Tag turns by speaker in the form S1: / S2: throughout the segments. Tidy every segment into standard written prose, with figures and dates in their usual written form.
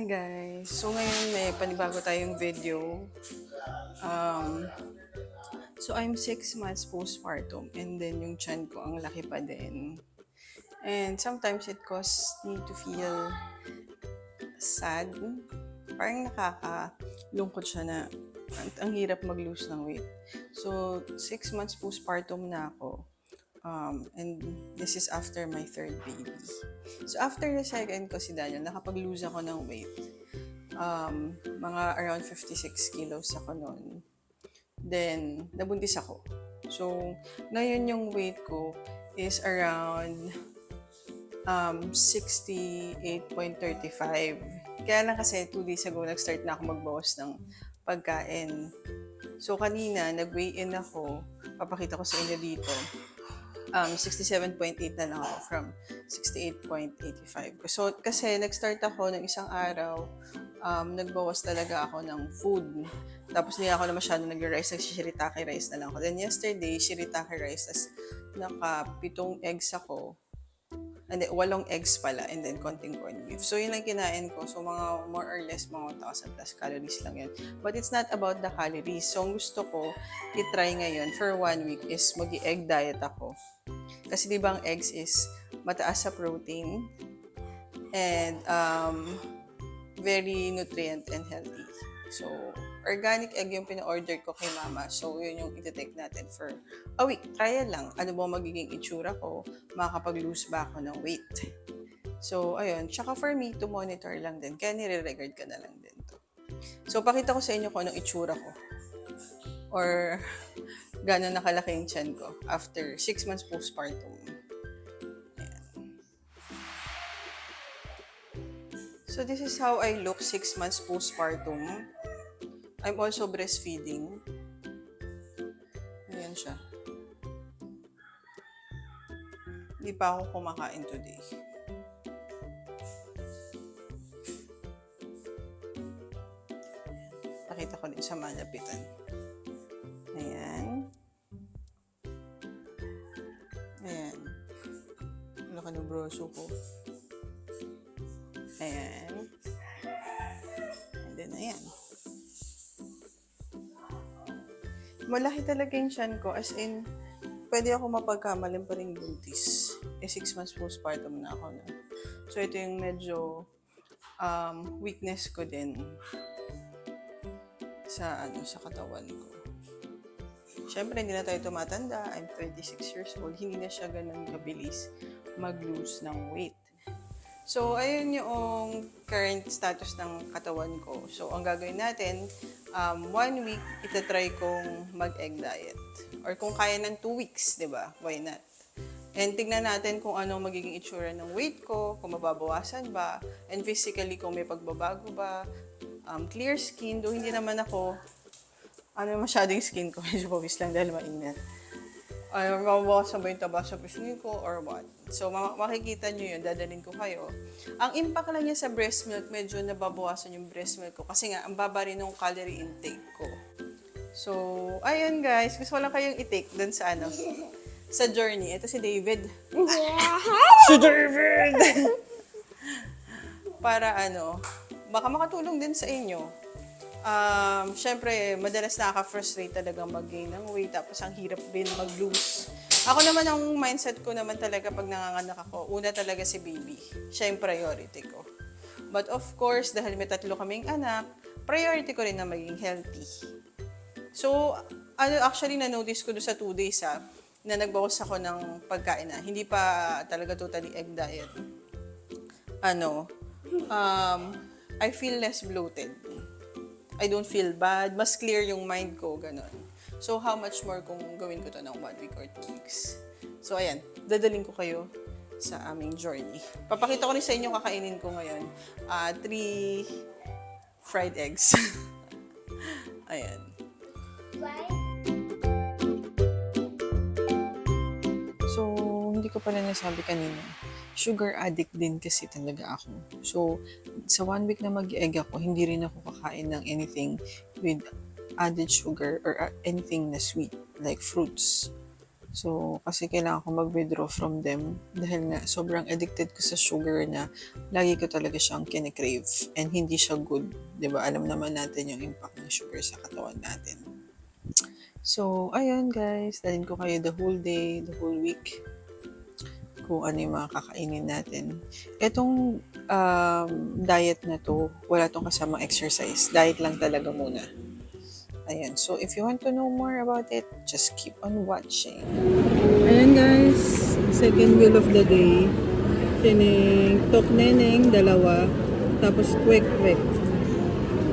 S1: Hi guys! So ngayon may panibago tayong video. So I'm 6 months postpartum and then yung tiyan ko ang laki pa din. And sometimes it causes me to feel sad. Parang nakakalungkot siya na ang hirap mag-lose ng weight. So 6 months postpartum na ako. And this is after my third baby. So after the second ko si Daniel, nakapag-lose ako ng weight. Mga around 56 kilos ako noon. Then, nabuntis ako. So, ngayon yung weight ko is around 68.35. Kaya lang kasi 2 days ago, nag-start na ako magbawas ng pagkain. So, kanina, nag-weigh-in ako. Papakita ko sa inyo dito. 67.8 na lang ako from 68.85. So, kasi nag-start ako ng isang araw, nagbawas talaga ako ng food. Tapos hindi ako na masyado nag-rice, nag-shirataki rice na lang ako. Then yesterday, shirataki rice, tas naka-7 eggs ako. And then 8 eggs pala, and then konting corned beef. So, yun ang kinain ko. So, mga more or less, mga 1,000 plus calories lang yun. But it's not about the calories. So, ang gusto ko i-try ngayon for 1 week is mag-egg diet ako. Kasi di ba ang eggs is mataas sa protein and very nutrient and healthy. So, organic egg yung pina-order ko kay mama. So, yun yung iti-take natin for a week. Trial lang. Ano ba magiging itsura ko? Makakapag-lose ba ako ng weight? So, ayun. Tsaka for me, to monitor lang din. Kaya nire-record ka na lang din to. So, pakita ko sa inyo kung anong itsura ko. Or, gano'n nakalaki yung tiyan ko after 6 months postpartum. Ayan. So, this is how I look 6 months postpartum. I'm also breastfeeding. Ayan siya. Hindi pa ako kumakain today. Pakita ko din sa malapitan. Ayan. Ayan. Laki ng broso ko. Ayan. And then, ayan. Malaki talaga yung tiyan ko. As in, pwede ako mapagkamalan pa rin buntis. 6 months postpartum na ako na. So, ito yung medyo weakness ko din sa katawan ko. Siyempre, hindi na tayo tumatanda. I'm 26 years old. Hindi na siya ganun kabilis mag-lose ng weight. So, ayun yung current status ng katawan ko. So, ang gagawin natin, 1 week, itatry kong mag-egg diet. Or kung kaya ng 2 weeks, di ba? Why not? And tignan natin kung ano magiging itsura ng weight ko, kung mababawasan ba, and physically kung may pagbabago ba, clear skin, do hindi naman ako, masyadong skin ko, medyo pawis lang dahil mainit. Mababawasan ba yung taba sa pisngi ko or what? So, makikita nyo yun, dadalhin ko kayo. Ang impact lang niya sa breast milk, medyo nababawasan yung breast milk ko kasi nga, ang baba rin ng calorie intake ko. So, ayun guys, gusto ko lang kayong i-take dun sa sa journey. Ito si David. Si David! Para baka makatulong din sa inyo. Syempre, madalas nakaka-frustrate talaga mag-gain ng weight, tapos ang hirap din mag-lose. Ako naman, ang mindset ko naman talaga pag nanganganak ako, una talaga si baby. Siya yung priority ko. But of course, dahil may 3 kaming anak, priority ko rin na maging healthy. So, actually, na-notice ko doon sa 2 days na nagbawas ako ng pagkain na. Hindi pa talaga totally egg diet. I feel less bloated. I don't feel bad. Mas clear yung mind ko, ganun. So, how much more kung gawin ko to ng 1 week or 2 weeks? So, ayan. Dadaling ko kayo sa aming journey. Papakita ko rin sa inyo kakainin ko ngayon. 3 fried eggs. Ayan. So, hindi ko pala nasabi kanina. Sugar addict din kasi talaga ako. So, sa 1 week na mag-egg ako, hindi rin ako kakain ng anything with added sugar or anything na sweet, like fruits. So, kasi kailangan ko mag-withdraw from them dahil nga sobrang addicted ko sa sugar na lagi ko talaga siyang kine-crave and hindi siya good. 'Di ba? Alam naman natin yung impact ng sugar sa katawan natin. So, ayun guys, dalhin ko kayo the whole day, the whole week kung ano yung mga kakainin natin. Etong diet na to, wala tong kasamang exercise. Diet lang talaga muna. Ayan. So, if you want to know more about it, just keep on watching. Ayan guys, second meal of the day. Sining tok neneng, 2. Tapos kwek-kwek,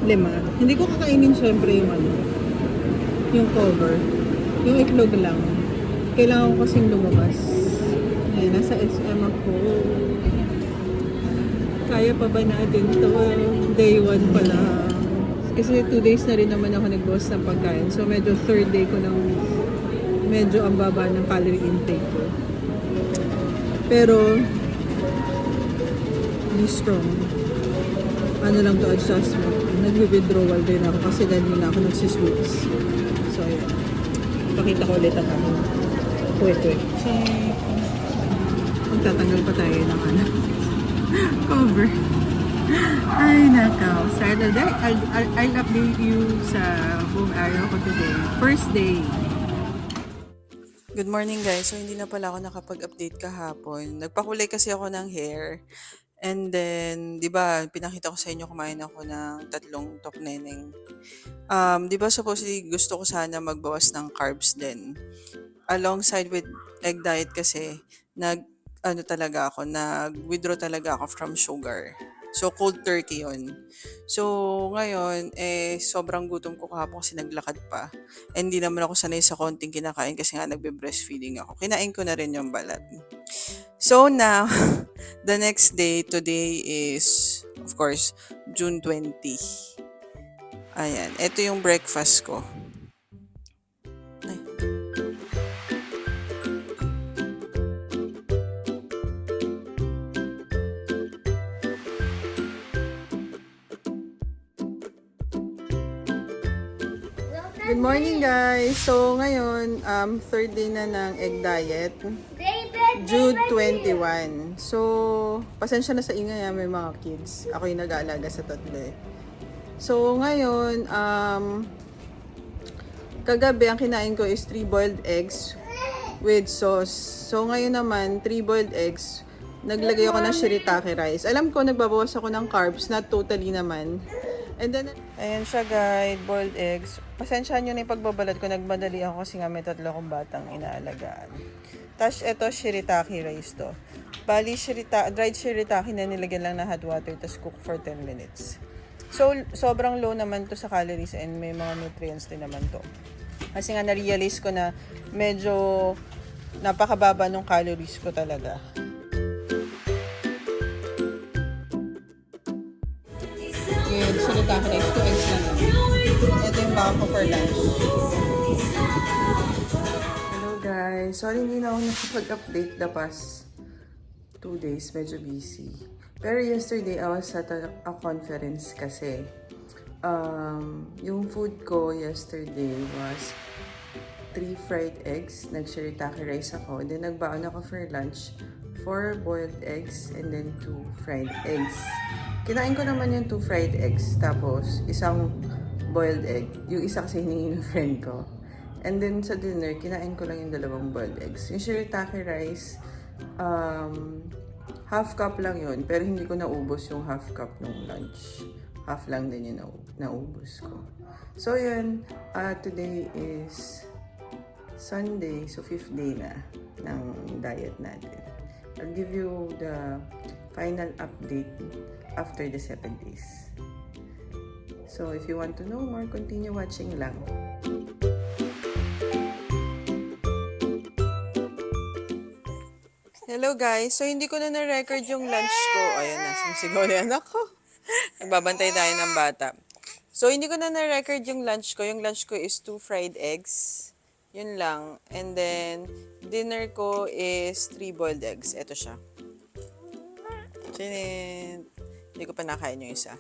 S1: 5. Hindi ko kakainin syempre yung yung cover. Yung itlog lang. Kailangan ko kasing lumabas. Ayan, nasa SM ako. Kaya pa ba natin to? Day 1 pa lang. Kasi 2 days na rin naman ako nag-boss ng pagkain. So, medyo third day ko nang medyo ang baba ng calorie intake ko. Pero, be strong. Ano lang to, adjustment. Nag-withdrawal din ako kasi dahil muna ako nagsisweets. So, ayan. Pakita ko ulit ang aking kwek-kwek. Magtatanggal pa tayo ng cover. Ay, nakaw. So, I'll update you sa buong araw ko today. First day. Good morning guys. So, hindi na pala ako nakapag-update kahapon. Nagpakulay kasi ako ng hair. And then, di ba, pinakita ko sa inyo kumain ako ng 3 tok neneng. Di ba, supposedly gusto ko sana magbawas ng carbs din. Alongside with egg diet kasi, nag-withdraw talaga ako from sugar. So, cold turkey yun. So, ngayon, sobrang gutom ko kahapon kasi naglakad pa. And hindi naman ako sanay sa konting kinakain kasi nga nagbe-breastfeeding ako. Kinain ko na rin yung balat. So, now, the next day, today is, of course, June 20. Ayan, ito yung breakfast ko. Ay. Good morning guys! So ngayon, third day na ng egg diet. June 21. So, pasensya na sa ingay may mga kids. Ako yung nag-aalaga sa 3. So ngayon, kagabi ang kinain ko is 3 boiled eggs with sauce. So ngayon naman, 3 boiled eggs. Naglagay ako ng shirataki rice. Alam ko, nagbabawas ako ng carbs, not totally naman. And then, ayan siya guys, boiled eggs. Pasensyahan nyo na yung pagbabalat ko. Nagmadali ako kasi nga may 3 akong batang inaalagaan. Tapos ito, shirataki rice to. Bali, dried shirataki na nilagyan lang ng hot water tapos cook for 10 minutes. So, sobrang low naman to sa calories and may mga nutrients din naman to. Kasi nga na-realize ko na medyo napakababa ng calories ko talaga. Yung shirataki rice, 2 eggs lang. Ito yung baka ko for lunch. Hello guys. Sorry hindi na ako nakapag-update the past 2 days. Medyo busy. Pero yesterday, I was at a conference kasi yung food ko yesterday was 3 fried eggs. Nag-shirataki rice ako. And then nagbaon ako for lunch. 4 boiled eggs and then 2 fried eggs. Kinain ko naman yung 2 fried eggs. Tapos, isang boiled egg. Yung isa kasi hiningi ng friend ko. And then, sa dinner, kinain ko lang yung 2 boiled eggs. Yung shirataki rice, half cup lang yun. Pero hindi ko naubos yung half cup nung lunch. Half lang din yung naubos ko. So, yun. Today is Sunday. So, 5th day na ng diet natin. I'll give you the final update after the 7 days. So, if you want to know more, continue watching lang. Hello guys! So, hindi ko na record yung lunch ko. Ayan na, sumisigaw na yan ako. Nagbabantay tayo ng bata. So, hindi ko na record yung lunch ko. Yung lunch ko is 2 fried eggs. Yun lang. And then, dinner ko is 3 boiled eggs. Ito siya. Chinit! Hindi ko pa nakain yung isa.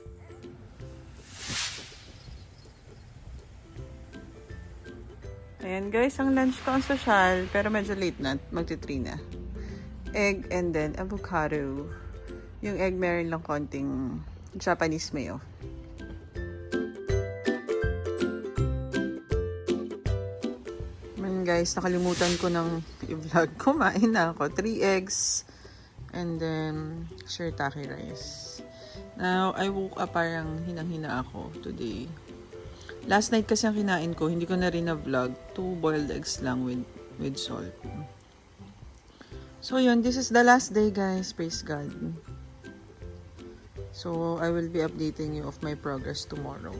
S1: Ayan guys, ang lunch ko ang social, pero medyo late na, magti-3 na. Egg and then avocado. Yung egg meron lang konting Japanese mayo. Man guys, nakalimutan ko ng i-vlog. Kumain na ako. 3 eggs and then shirataki rice. Now, I woke up parang hinang-hina ako today. Last night kasi ang kinain ko, hindi ko na rin na-vlog. 2 boiled eggs lang with salt. So yun, this is the last day guys. Praise God. So, I will be updating you of my progress tomorrow.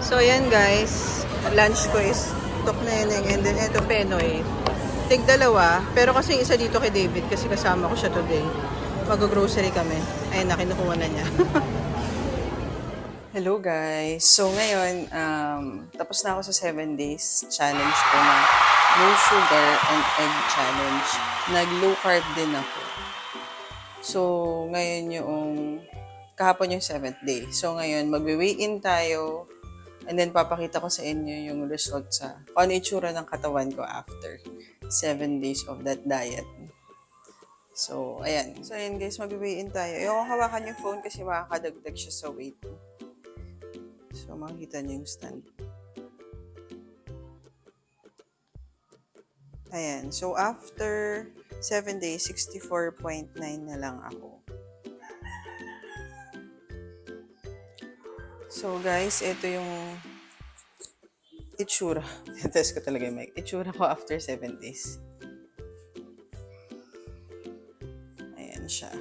S1: So yan guys, lunch ko is tok neneng and then eto penoy. Tig dalawa, pero kasi isa dito kay David kasi kasama ko siya today. Mag-grocery kami. Ayun na, kinukuha na niya. Hello guys! So ngayon, tapos na ako sa 7 days challenge ko na no sugar and egg challenge. Nag-low carb din ako. So ngayon kahapon yung 7th day. So ngayon, magwe-weigh-in tayo and then papakita ko sa inyo yung result sa kung ano itsura ng katawan ko after 7 days of that diet. So, ayan. So, ayan guys, magwe-weigh-in tayo. Ayoko hawakan yung phone kasi makakadagdag siya sa weight. So, makikita niyo yung stand. Ayan. So, after 7 days, 64.9 na lang ako. So, guys, ito yung itsura. Test ko talaga yung mic. Itsura ko after 7 days. Ayan siya.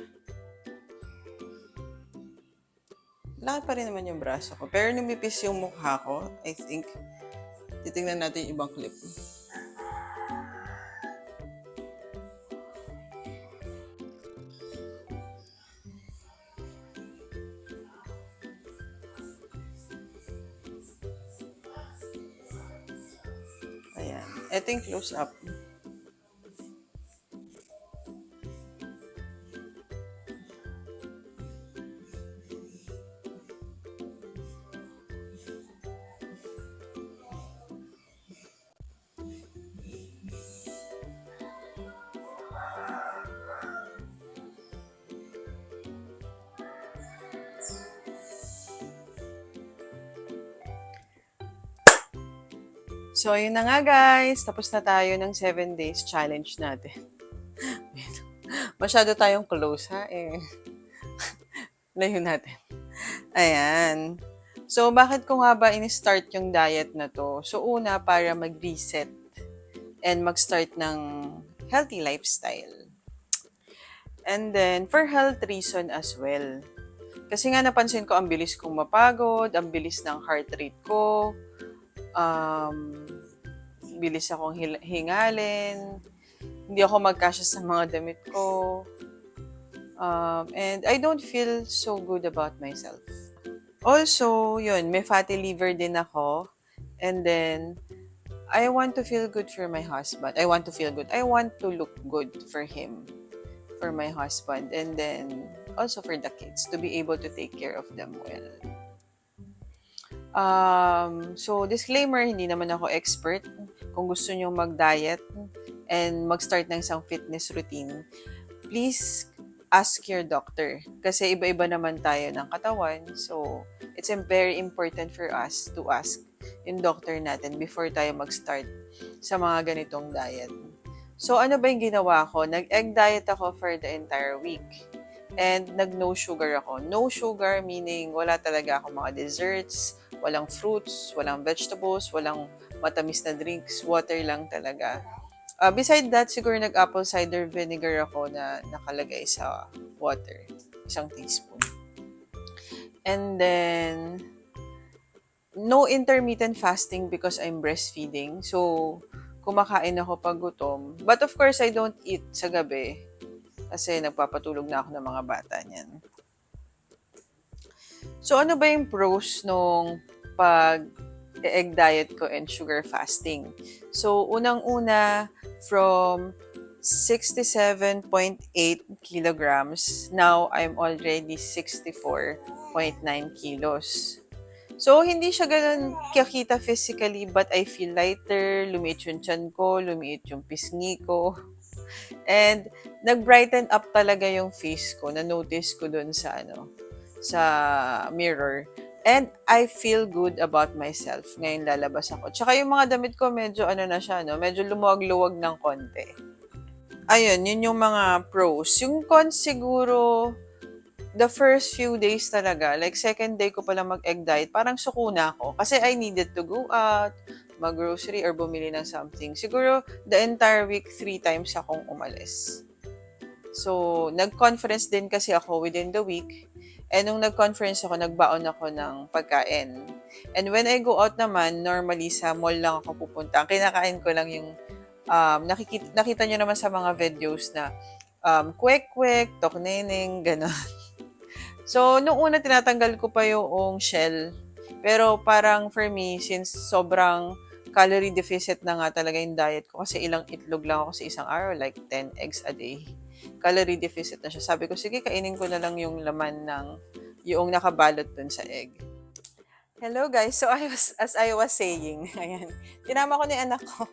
S1: Laki pa rin naman yung braso ko. Pero numipis yung mukha ko, I think. Titingnan natin yung ibang clip. Ayan. Ito yung close up. So, ayun na nga guys. Tapos na tayo ng 7 days challenge natin. Masyado tayong close ha Layo natin. Ayan. So, bakit ko nga ba in-start yung diet na to? So, una, para mag-reset and mag-start ng healthy lifestyle. And then, for health reason as well. Kasi nga napansin ko, ang bilis kong mapagod, ang bilis ng heart rate ko, bilis akong hingalin, hindi ako magkasya sa mga damit ko, and I don't feel so good about myself. Also, yun, may fatty liver din ako, and then, I want to feel good for my husband. I want to feel good. I want to look good for him, for my husband, and then, also for the kids, to be able to take care of them well. So, disclaimer, hindi naman ako expert. Kung gusto nyo mag-diet and mag-start ng isang fitness routine, please ask your doctor. Kasi iba-iba naman tayo ng katawan. So, it's very important for us to ask yung doctor natin before tayo mag-start sa mga ganitong diet. So, ano ba yung ginawa ko? Nag-egg diet ako for the entire week. And nag-no sugar ako. No sugar meaning wala talaga akong mga desserts, walang fruits, walang vegetables, walang matamis na drinks, water lang talaga. Beside that, siguro nag-apple cider vinegar ako na nakalagay sa water. 1 teaspoon. And then, no intermittent fasting because I'm breastfeeding. So, kumakain ako pag gutom. But of course, I don't eat sa gabi kasi nagpapatulog na ako ng mga bata niyan. So, ano ba yung pros nung pag-egg diet ko and sugar fasting? So, unang-una, from 67.8 kilograms, now I'm already 64.9 kilos. So, hindi siya ganun kakita physically, but I feel lighter, lumiit yung tiyan ko, lumiit yung pisngi ko. And, nag-brighten up talaga yung face ko, na-notice ko dun sa, sa mirror. And, I feel good about myself ngayon lalabas ako. Tsaka yung mga damit ko, medyo na siya, medyo lumuwag-luwag ng konti. Ayun, yun yung mga pros. Yung cons siguro, the first few days talaga, like second day ko palang mag-egg diet, parang suko na ako. Kasi I needed to go out, mag-grocery, or bumili ng something. Siguro, the entire week, 3 times akong umalis. So, nag-conference din kasi ako within the week. And nung nag-conference ako, nagbaon ako ng pagkain. And when I go out naman, normally sa mall lang ako pupunta. Ang kinakain ko lang yung, nakita nyo naman sa mga videos na kwek-kwek, tokneneng, gano'n. So, nung una tinatanggal ko pa yung shell. Pero parang for me, since sobrang calorie deficit na nga talaga yung diet ko, kasi ilang itlog lang ako sa isang araw, like 10 eggs a day. Calorie deficit na siya. Sabi ko, sige, kainin ko na lang yung laman ng yung nakabalot dun sa egg. Hello guys, so as I was saying, ayan, tinama ko ni anak ko.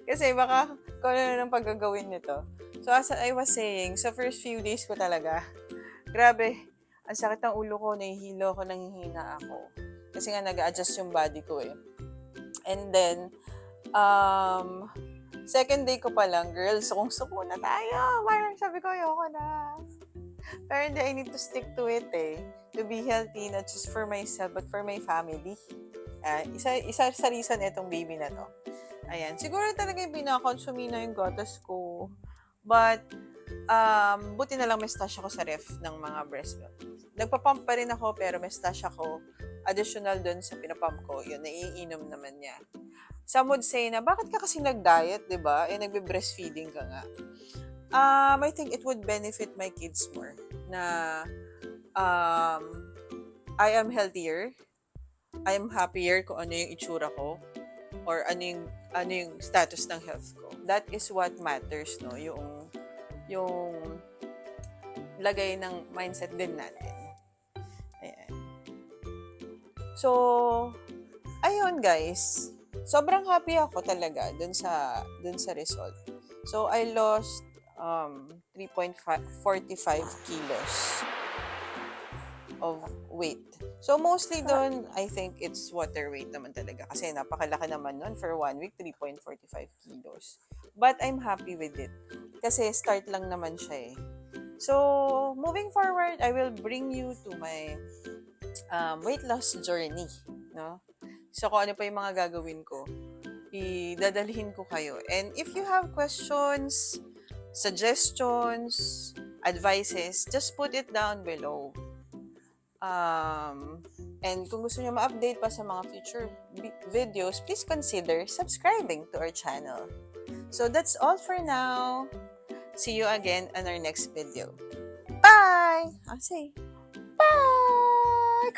S1: Kasi baka kung ano nang paggagawin nito. So as I was saying, sa first few days ko talaga, grabe, ang sakit ng ulo ko, nahihilo ako, nanghihina ako. Kasi nga nag-adjust yung body ko eh. And then, second day ko pa lang, girls, suko na tayo. Parang sabi ko, ayoko na. Pero hindi, I need to stick to it eh. To be healthy, not just for myself, but for my family. Isa sa reason itong baby na to. Ayan, siguro talaga yung pinakonsumi na yung gatas ko. But, buti na lang may stash ako sa ref ng mga breast milk. Nagpapump pa rin ako, pero may stash ako additional dun sa pinapump ko. Yun, naiinom naman niya. Some would say na, bakit ka kasi nag-diet, di ba? Eh, nagbe-breastfeeding ka nga. I think it would benefit my kids more na I am healthier, I am happier kung ano yung itsura ko, or ano yung status ng health ko. That is what matters, no? Yung lagay ng mindset din natin. Ayan. So, ayun guys. Sobrang happy ako talaga dun sa result. So, I lost 3.45 kilos of weight. So, mostly doon, I think it's water weight naman talaga. Kasi napakalaki naman nun for 1 week, 3.45 kilos. But I'm happy with it. Kasi start lang naman siya eh. So, moving forward, I will bring you to my weight loss journey. No? So, kung ano pa yung mga gagawin ko, idadalhin ko kayo. And if you have questions, suggestions, advices, just put it down below. And kung gusto niyo ma-update pa sa mga future videos, please consider subscribing to our channel. So that's all for now. See you again on our next video. Bye! I'll say bye!